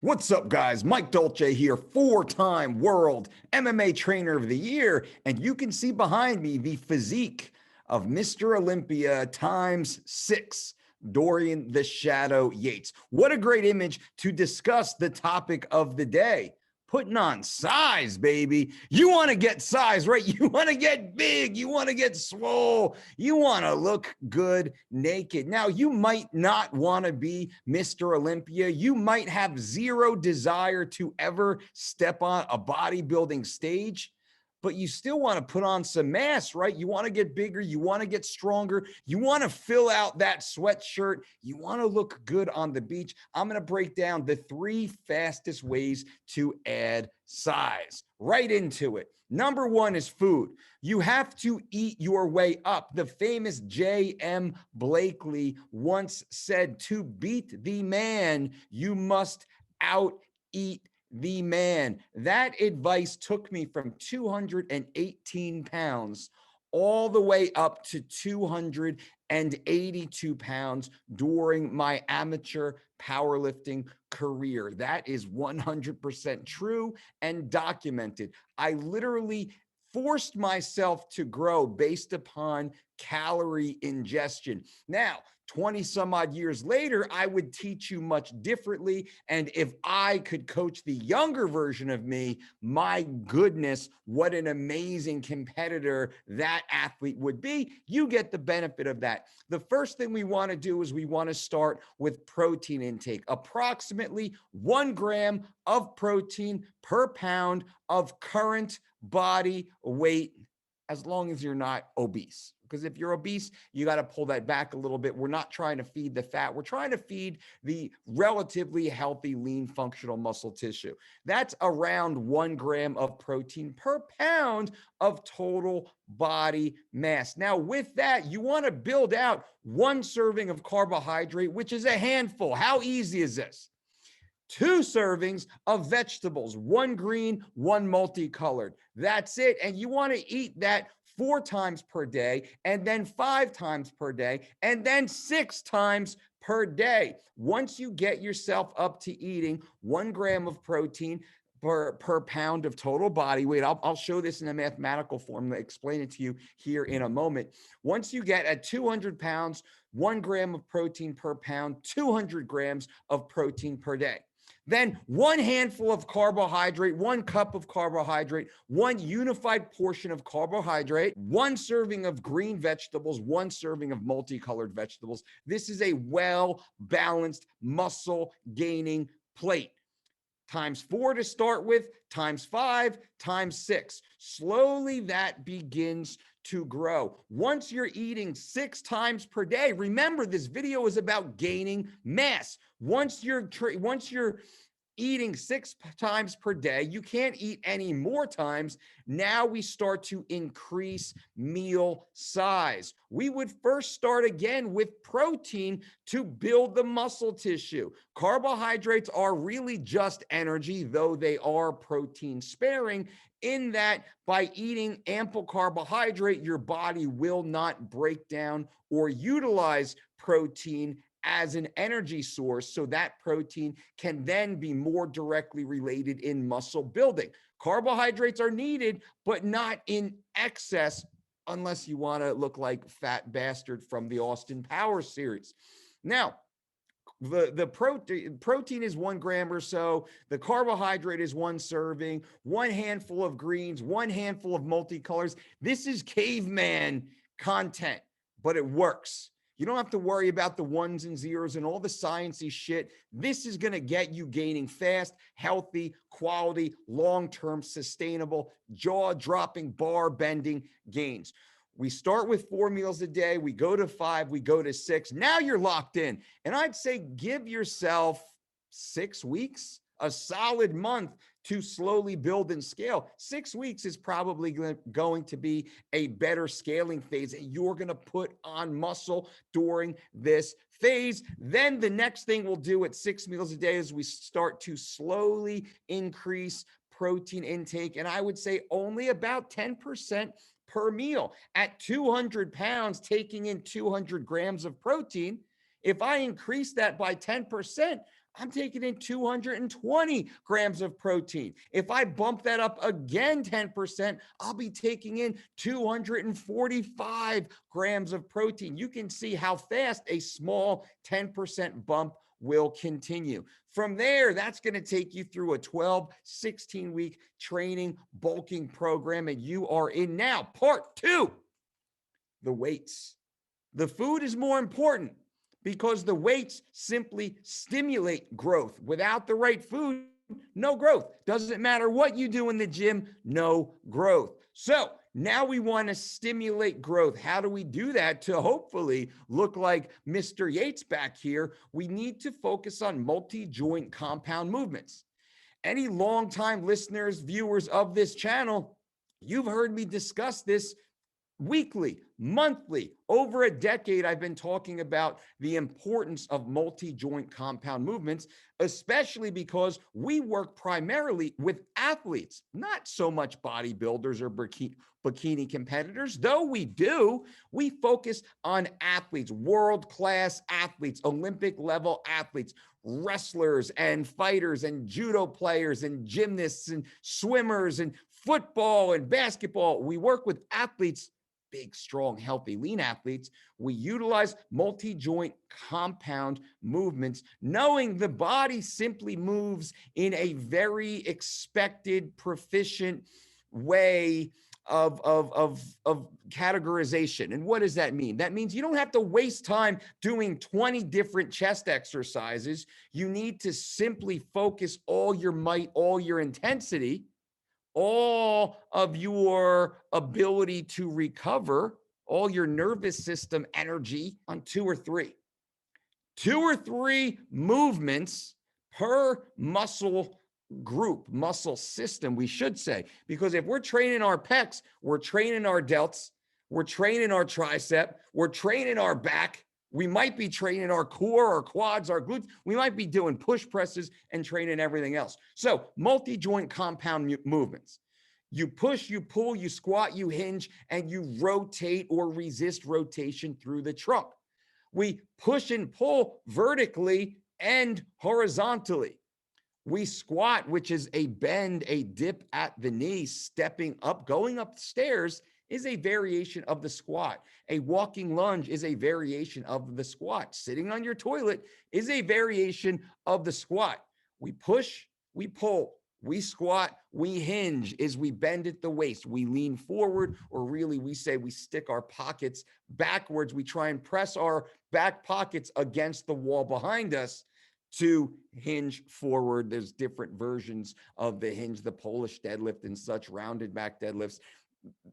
What's up, guys? Mike Dolce here, four-time world MMA trainer of the year. And you can see behind me the physique of Mr. Olympia times 6, Dorian the Shadow Yates. What a great image to discuss the topic of the day. Putting on size, baby. You want to get size, right? You want to get big. You want to get swole. You want to look good naked. Now, you might not want to be Mr. Olympia. You might have zero desire to ever step on a bodybuilding stage, but you still want to put on some mass, right? You want to get bigger. You want to get stronger. You want to fill out that sweatshirt. You want to look good on the beach. I'm going to break down the 3 fastest ways to add size. Right into it. Number 1 is food. You have to eat your way up. The famous J.M. Blakely once said, to beat the man, you must out-eat the man. That advice took me from 218 pounds all the way up to 282 pounds during my amateur powerlifting career. That is 100% true and documented. I literally forced myself to grow based upon calorie ingestion. Now, 20 some odd years later, I would teach you much differently. And if I could coach the younger version of me, my goodness, what an amazing competitor that athlete would be. You get the benefit of that. The first thing we want to do is we want to start with protein intake, approximately 1 gram of protein per pound of current body weight, as long as you're not obese. Because if you're obese, you got to pull that back a little bit. We're not trying to feed the fat. We're trying to feed the relatively healthy, lean, functional muscle tissue. That's around 1 gram of protein per pound of total body mass. Now, with that, you want to build out 1 serving of carbohydrate, which is a handful. How easy is this? 2 servings of vegetables, 1 green, 1 multicolored. That's it. And you want to eat that 4 times per day, and then 5 times per day, and then 6 times per day. Once you get yourself up to eating 1 gram of protein per pound of total body weight, I'll show this in a mathematical form, I'll explain it to you here in a moment. Once you get at 200 pounds, 1 gram of protein per pound, 200 grams of protein per day. Then 1 handful of carbohydrate, 1 cup of carbohydrate, 1 unified portion of carbohydrate, 1 serving of green vegetables, 1 serving of multicolored vegetables. This is a well-balanced muscle gaining plate. Times 4 to start with, times 5, times 6. Slowly that begins to grow. Once you're eating 6 times per day, remember this video is about gaining mass. Once you're eating 6 times per day, you can't eat any more times. Now we start to increase meal size. We would first start again with protein to build the muscle tissue. Carbohydrates are really just energy, though they are protein sparing, in that by eating ample carbohydrate, your body will not break down or utilize protein as an energy source, so that protein can then be more directly related in muscle building. Carbohydrates are needed, but not in excess, unless you want to look like Fat Bastard from the Austin Powers series. Now, the protein is 1 gram or so. The carbohydrate is 1 serving, 1 handful of greens, 1 handful of multicolors. This is caveman content, but it works. You don't have to worry about the 1s and 0s and all the sciencey shit. This is going to get you gaining fast, healthy, quality, long-term, sustainable, jaw-dropping, bar-bending gains. We start with 4 meals a day. We go to 5. We go to 6. Now you're locked in. And I'd say give yourself 6 weeks, a solid month to slowly build and scale. 6 weeks is probably going to be a better scaling phase. You're going to put on muscle during this phase. Then the next thing we'll do at 6 meals a day is we start to slowly increase protein intake. And I would say only about 10% per meal. At 200 pounds, taking in 200 grams of protein If I increase that by 10%, I'm taking in 220 grams of protein. If I bump that up again 10%, I'll be taking in 245 grams of protein. You can see how fast a small 10% bump will continue. From there, that's going to take you through a 12, 16-week training bulking program, and you are in now part 2, the weights. The food is more important because the weights simply stimulate growth. Without the right food, no growth. Doesn't matter what you do in the gym, no growth. So now we want to stimulate growth. How do we do that to hopefully look like Mr. Yates back here? We need to focus on multi-joint compound movements. Any longtime listeners, viewers of this channel, you've heard me discuss this weekly, monthly, over a decade. I've been talking about the importance of multi-joint compound movements, especially because we work primarily with athletes, not so much bodybuilders or bikini competitors, though we do. We focus on athletes, world-class athletes, Olympic level athletes, wrestlers and fighters and judo players and gymnasts and swimmers and football and basketball. We work with athletes, big, strong, healthy, lean athletes. We utilize multi-joint compound movements, knowing the body simply moves in a very expected, proficient way of categorization. And what does that mean? That means you don't have to waste time doing 20 different chest exercises. You need to simply focus all your might, all your intensity, all of your ability to recover, all your nervous system energy on 2 or 3. 2 or 3 movements per muscle group, muscle system, we should say. Because if we're training our pecs, we're training our delts, we're training our tricep, we're training our back, we might be training our core, our quads, our glutes. We might be doing push presses and training everything else. So multi-joint compound movements. You push, you pull, you squat, you hinge, and you rotate or resist rotation through the trunk. We push and pull vertically and horizontally. We squat, which is a bend, a dip at the knee, stepping up, going up the stairs is a variation of the squat. A walking lunge is a variation of the squat. Sitting on your toilet is a variation of the squat. We push, we pull, we squat, we hinge as we bend at the waist. We lean forward, or really we say we stick our pockets backwards. We try and press our back pockets against the wall behind us to hinge forward. There's different versions of the hinge, the Polish deadlift and such, rounded back deadlifts.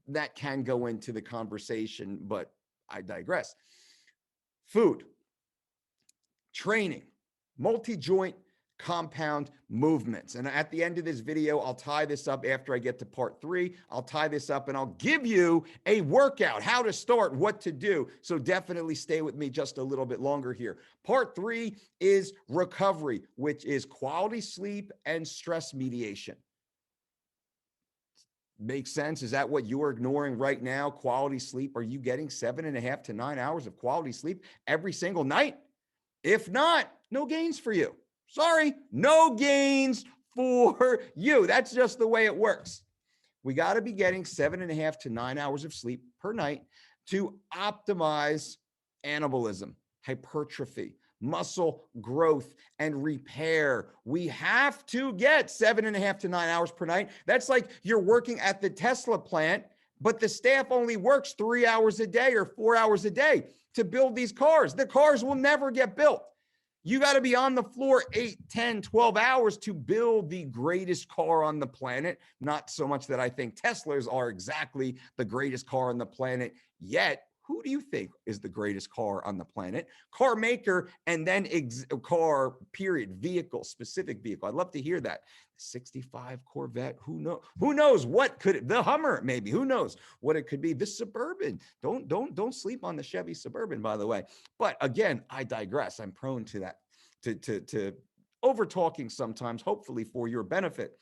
That can go into the conversation, but I digress. Food, training, multi-joint compound movements. And at the end of this video, I'll tie this up after I get to part 3. I'll tie this up and I'll give you a workout, how to start, what to do. So definitely stay with me just a little bit longer here. Part 3 is recovery, which is quality sleep and stress mediation. Makes sense? Is that what you're ignoring right now? Quality sleep? Are you getting 7.5 to 9 hours of quality sleep every single night? If not, no gains for you. Sorry, no gains for you. That's just the way it works. We got to be getting 7.5 to 9 hours of sleep per night to optimize anabolism, hypertrophy, muscle growth, and repair. We have to get 7.5 to 9 hours per night. That's like you're working at the Tesla plant, but the staff only works 3 hours a day or 4 hours a day to build these cars. The cars will never get built. You got to be on the floor 8, 10, 12 hours to build the greatest car on the planet. Not so much that I think Teslas are exactly the greatest car on the planet yet. Who do you think is the greatest car on the planet? Car maker, and then car, period, vehicle, specific vehicle. I'd love to hear that. 65 Corvette, who knows? Who knows what could it, the Hummer, maybe, who knows what it could be? The Suburban. Don't sleep on the Chevy Suburban, by the way. But again, I digress. I'm prone to that, to over talking sometimes, hopefully for your benefit.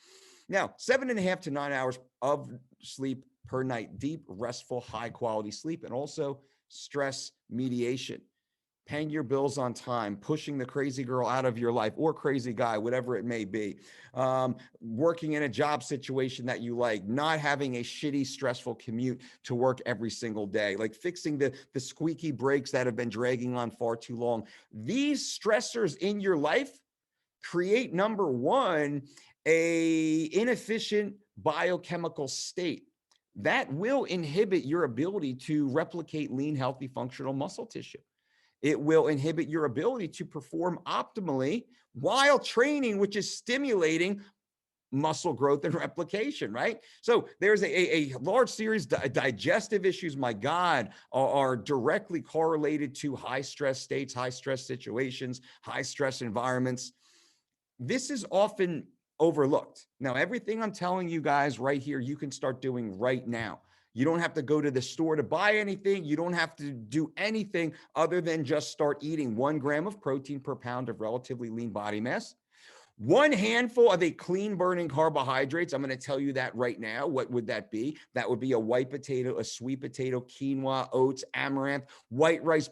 Now, 7.5 to 9 hours of sleep per night, deep, restful, high quality sleep, and also stress mediation. paying your bills on time, pushing the crazy girl out of your life or crazy guy, whatever it may be, working in a job situation that you like, not having a shitty, stressful commute to work every single day, like fixing the squeaky brakes that have been dragging on far too long. These stressors in your life create, number one, a inefficient biochemical state that will inhibit your ability to replicate lean, healthy, functional muscle tissue. It will inhibit your ability to perform optimally while training, which is stimulating muscle growth and replication, right? So there's a large series of digestive issues, my God, are directly correlated to high stress states, high stress situations, high stress environments. This is often overlooked. Now, everything I'm telling you guys right here, you can start doing right now. You don't have to go to the store to buy anything. You don't have to do anything other than just start eating 1 gram of protein per pound of relatively lean body mass. 1 handful of a clean burning carbohydrates. I'm going to tell you that right now. What would that be? That would be a white potato, a sweet potato, quinoa, oats, amaranth, white rice,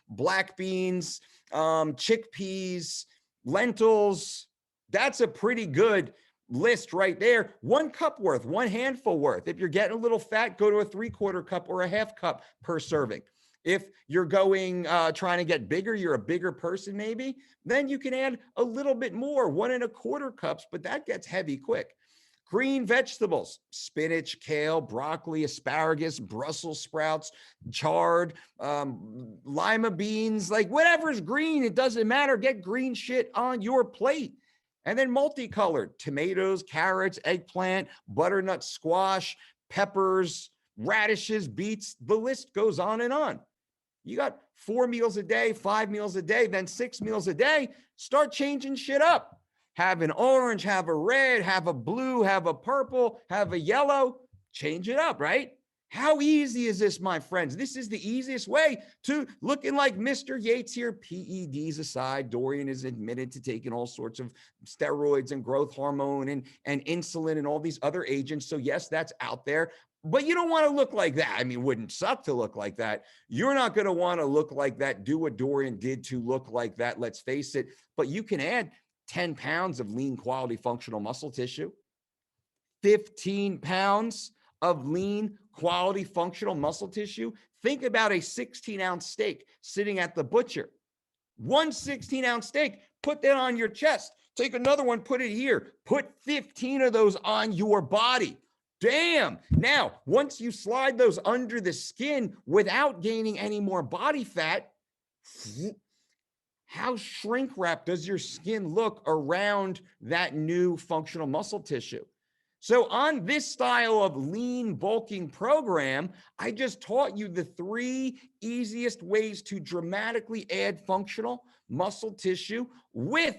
black beans, chickpeas, lentils. That's a pretty good list right there. 1 cup worth, 1 handful worth. If you're getting a little fat, go to a 3/4 cup or a half cup per serving. If you're going, trying to get bigger, you're a bigger person maybe, then you can add a little bit more, 1 1/4 cups, but that gets heavy quick. Green vegetables, spinach, kale, broccoli, asparagus, Brussels sprouts, chard, lima beans, like whatever's green, it doesn't matter. Get green shit on your plate. And then multicolored tomatoes, carrots, eggplant, butternut squash, peppers, radishes, beets, the list goes on and on. You got 4 meals a day, 5 meals a day, then 6 meals a day. Start changing shit up. Have an orange, have a red, have a blue, have a purple, have a yellow. Change it up, right? How easy is this, my friends? This is the easiest way to looking like Mr. Yates here. PEDs aside, Dorian is admitted to taking all sorts of steroids and growth hormone and insulin and all these other agents. So yes, that's out there. But you don't want to look like that. I mean, it wouldn't suck to look like that. You're not going to want to look like that. Do what Dorian did to look like that. Let's face it. But you can add 10 pounds of lean quality functional muscle tissue, 15 pounds of lean quality functional muscle tissue. Think about a 16-ounce steak sitting at the butcher. 1 16-ounce steak, put that on your chest. Take another one, put it here. Put 15 of those on your body. Damn. Now, once you slide those under the skin without gaining any more body fat, how shrink wrap does your skin look around that new functional muscle tissue? So on this style of lean bulking program, I just taught you the 3 easiest ways to dramatically add functional muscle tissue with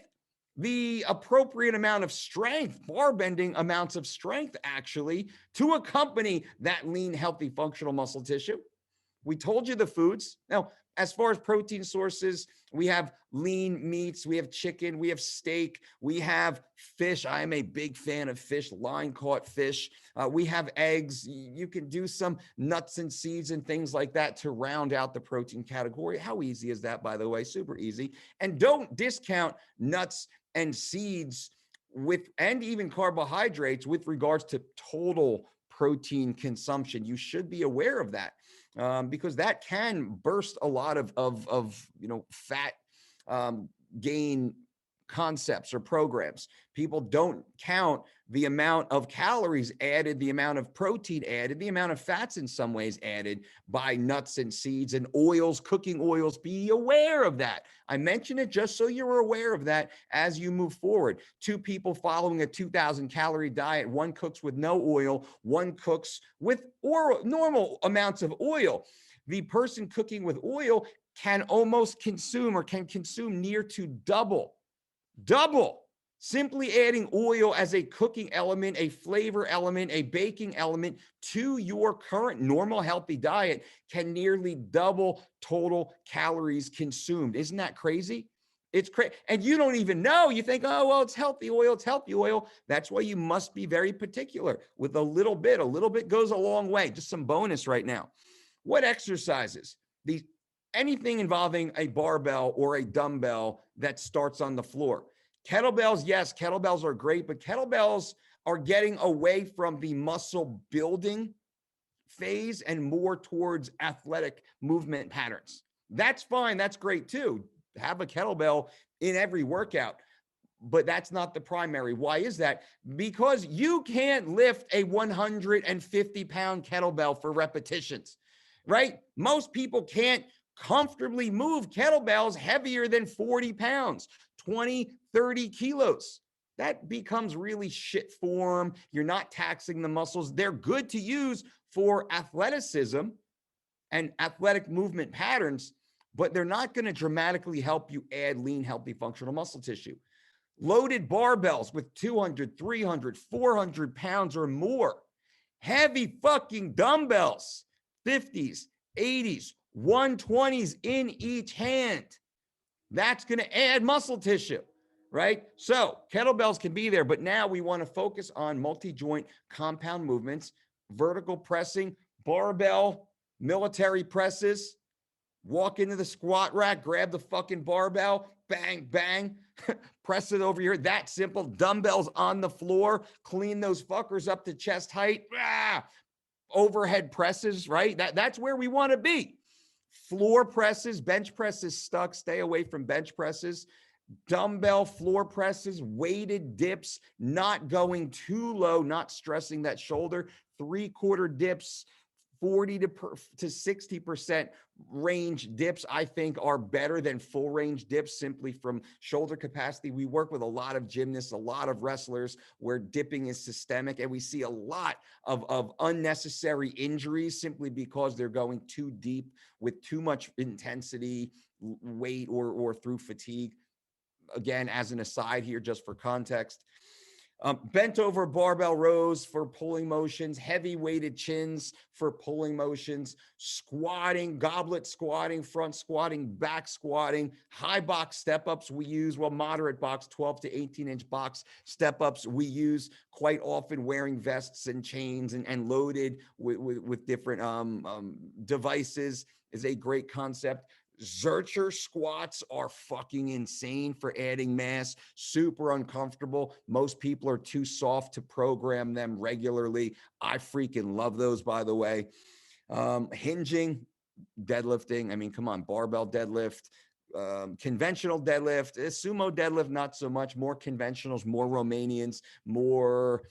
the appropriate amount of strength, bar bending amounts of strength actually, to accompany that lean, healthy, functional muscle tissue. We told you the foods. Now, as far as protein sources, we have lean meats, we have chicken, we have steak, we have fish. I am a big fan of fish, line caught fish. We have eggs. You can do some nuts and seeds and things like that to round out the protein category. How easy is that, by the way? Super easy. And don't discount nuts and seeds and even carbohydrates with regards to total protein consumption. You should be aware of that. Because that can burst a lot of fat gain concepts or programs. People don't count the amount of calories added, the amount of protein added, the amount of fats in some ways added by nuts and seeds and oils, cooking oils. Be aware of that. I mention it just so you're aware of that as you move forward. 2 people following a 2,000 calorie diet, 1 cooks with no oil, 1 cooks with normal amounts of oil. The person cooking with oil can consume near to double simply adding oil as a cooking element, a flavor element, a baking element to your current normal healthy diet can nearly double total calories consumed. Isn't that crazy? It's crazy. And you don't even know. You think, oh, well, it's healthy oil. It's healthy oil. That's why you must be very particular with a little bit. A little bit goes a long way. Just some bonus right now. What exercises? anything involving a barbell or a dumbbell that starts on the floor. Kettlebells, yes, kettlebells are great, but kettlebells are getting away from the muscle building phase and more towards athletic movement patterns. That's fine. That's great too. Have a kettlebell in every workout, but that's not the primary. Why is that? Because you can't lift a 150-pound kettlebell for repetitions, right? Most people can't comfortably move kettlebells heavier than 40 pounds, 20, 30 kilos. That becomes really shit form. You're not taxing the muscles. They're good to use for athleticism and athletic movement patterns, but they're not going to dramatically help you add lean, healthy, functional muscle tissue. Loaded barbells with 200, 300, 400 pounds or more. Heavy fucking dumbbells, 50s, 80s, 120s in each hand. That's going to add muscle tissue, right? So kettlebells can be there, but now we want to focus on multi-joint compound movements, vertical pressing, barbell, military presses. Walk into the squat rack, grab the fucking barbell, bang, bang, press it over here. That simple. Dumbbells on the floor, clean those fuckers up to chest height. Overhead presses, right? That's where we want to be. Floor presses, bench presses stuck. Stay away from bench presses. Dumbbell floor presses, weighted dips, not going too low, not stressing that shoulder. 3/4 dips, 40 to 60% range dips, I think, are better than full range dips simply from shoulder capacity. We work with a lot of gymnasts, a lot of wrestlers where dipping is systemic, and we see a lot of unnecessary injuries simply because they're going too deep with too much intensity, weight, or through fatigue. Again, as an aside here, just for context, bent over barbell rows for pulling motions, heavy weighted chins for pulling motions, squatting, goblet squatting, front squatting, back squatting, high box step ups we use, well, moderate box, 12 to 18-inch box step ups we use quite often, wearing vests and chains and loaded with different devices is a great concept. Zercher squats are fucking insane for adding mass, super uncomfortable. Most people are too soft to program them regularly. I freaking love those, by the way. Hinging, deadlifting. I mean, come on, barbell deadlift, conventional deadlift, sumo deadlift, not so much. More conventionals, more Romanians, more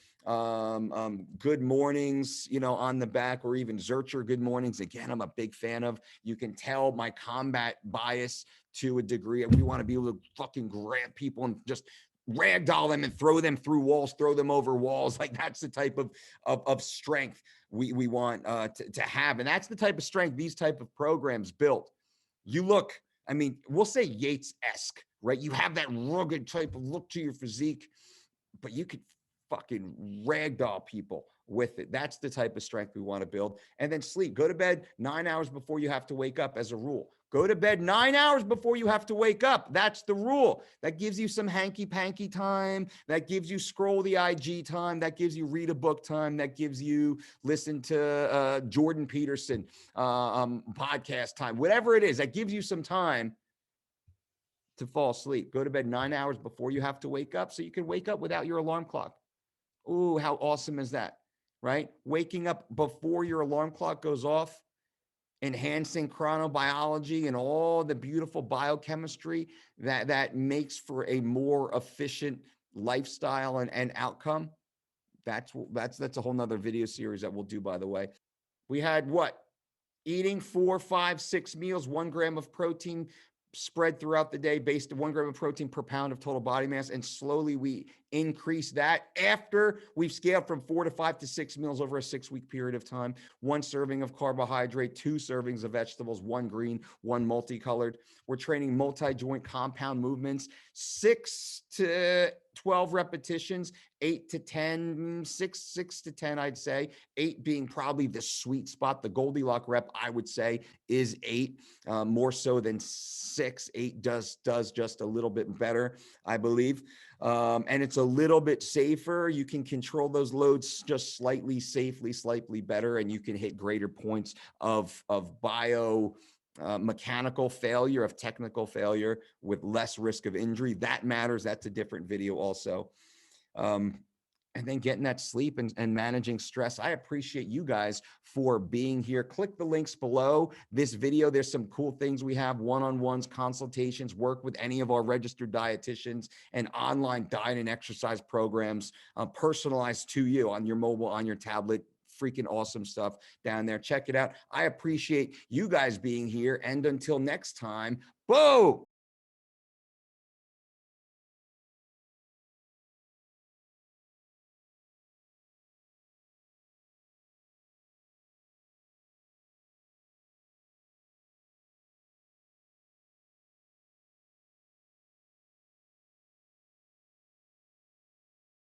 good mornings, on the back, or even Zercher good mornings. Again, I'm a big fan of. You can tell my combat bias to a degree. We want to be able to fucking grab people and just ragdoll them and throw them through walls, throw them over walls. Like, that's the type of strength we want to have. And that's the type of strength these type of programs build. You look, I mean, we'll say Yates-esque, right? You have that rugged type of look to your physique, but you could fucking ragdoll people with it. That's the type of strength we want to build. And then sleep. Go to bed 9 hours before you have to wake up as a rule. Go to bed 9 hours before you have to wake up. That's the rule. That gives you some hanky-panky time. That gives you scroll the IG time. That gives you read a book time. That gives you listen to Jordan Peterson podcast time. Whatever it is, that gives you some time to fall asleep. Go to bed 9 hours before you have to wake up so you can wake up without your alarm clock. Ooh, how awesome is that, right? Waking up before your alarm clock goes off, enhancing chronobiology and all the beautiful biochemistry that makes for a more efficient lifestyle and outcome. That's a whole nother video series that we'll do, by the way. We had what? Eating 4, 5, 6 meals, 1 gram of protein spread throughout the day based on 1 gram of protein per pound of total body mass. And slowly we increase that after we've scaled from 4 to 5 to 6 meals over a 6-week period of time. 1 serving of carbohydrate, 2 servings of vegetables, 1 green, 1 multicolored. We're training multi-joint compound movements, 6 to 12 repetitions, 8 to 10, 6 to 10, I'd say. 8 being probably the sweet spot. The Goldilocks rep, I would say, is 8, more so than 6. 8 does just a little bit better, I believe. And it's a little bit safer. You can control those loads just slightly better, and you can hit greater points of bio mechanical failure, of technical failure with less risk of injury. That matters. That's a different video also. And then getting that sleep and managing stress. I appreciate you guys for being here. Click the links below this video. There's some cool things we have: one-on-ones, consultations, work with any of our registered dietitians, and online diet and exercise programs personalized to you on your mobile, on your tablet. Freaking awesome stuff down there. Check it out. I appreciate you guys being here. And until next time, boom.